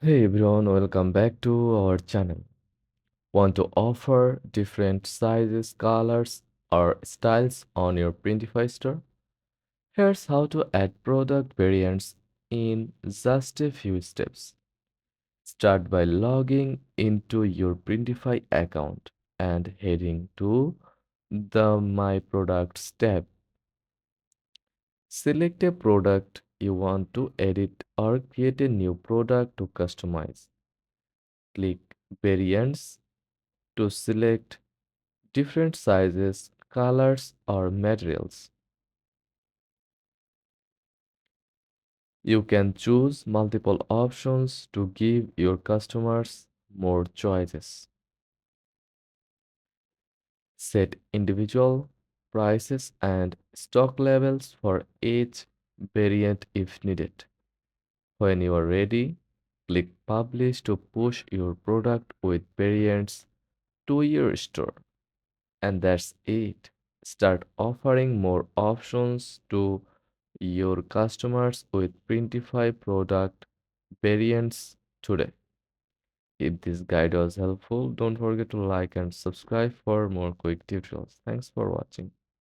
Hey everyone, welcome back to our channel. Want to offer different sizes, colors, or styles on your Printify store? Here's how to add product variants in just a few steps. Start by logging into your Printify account and heading to the My Products tab. Select a product you want to edit or create a new product to customize. Click Variants to select different sizes, colors, or materials. You can choose multiple options to give your customers more choices. Set individual prices and stock levels for each variant if needed. When you are ready, click Publish to push your product with variants to your store. And that's it. Start offering more options to your customers with Printify product variants today. If this guide was helpful, don't forget to like and subscribe for more quick tutorials. Thanks for watching.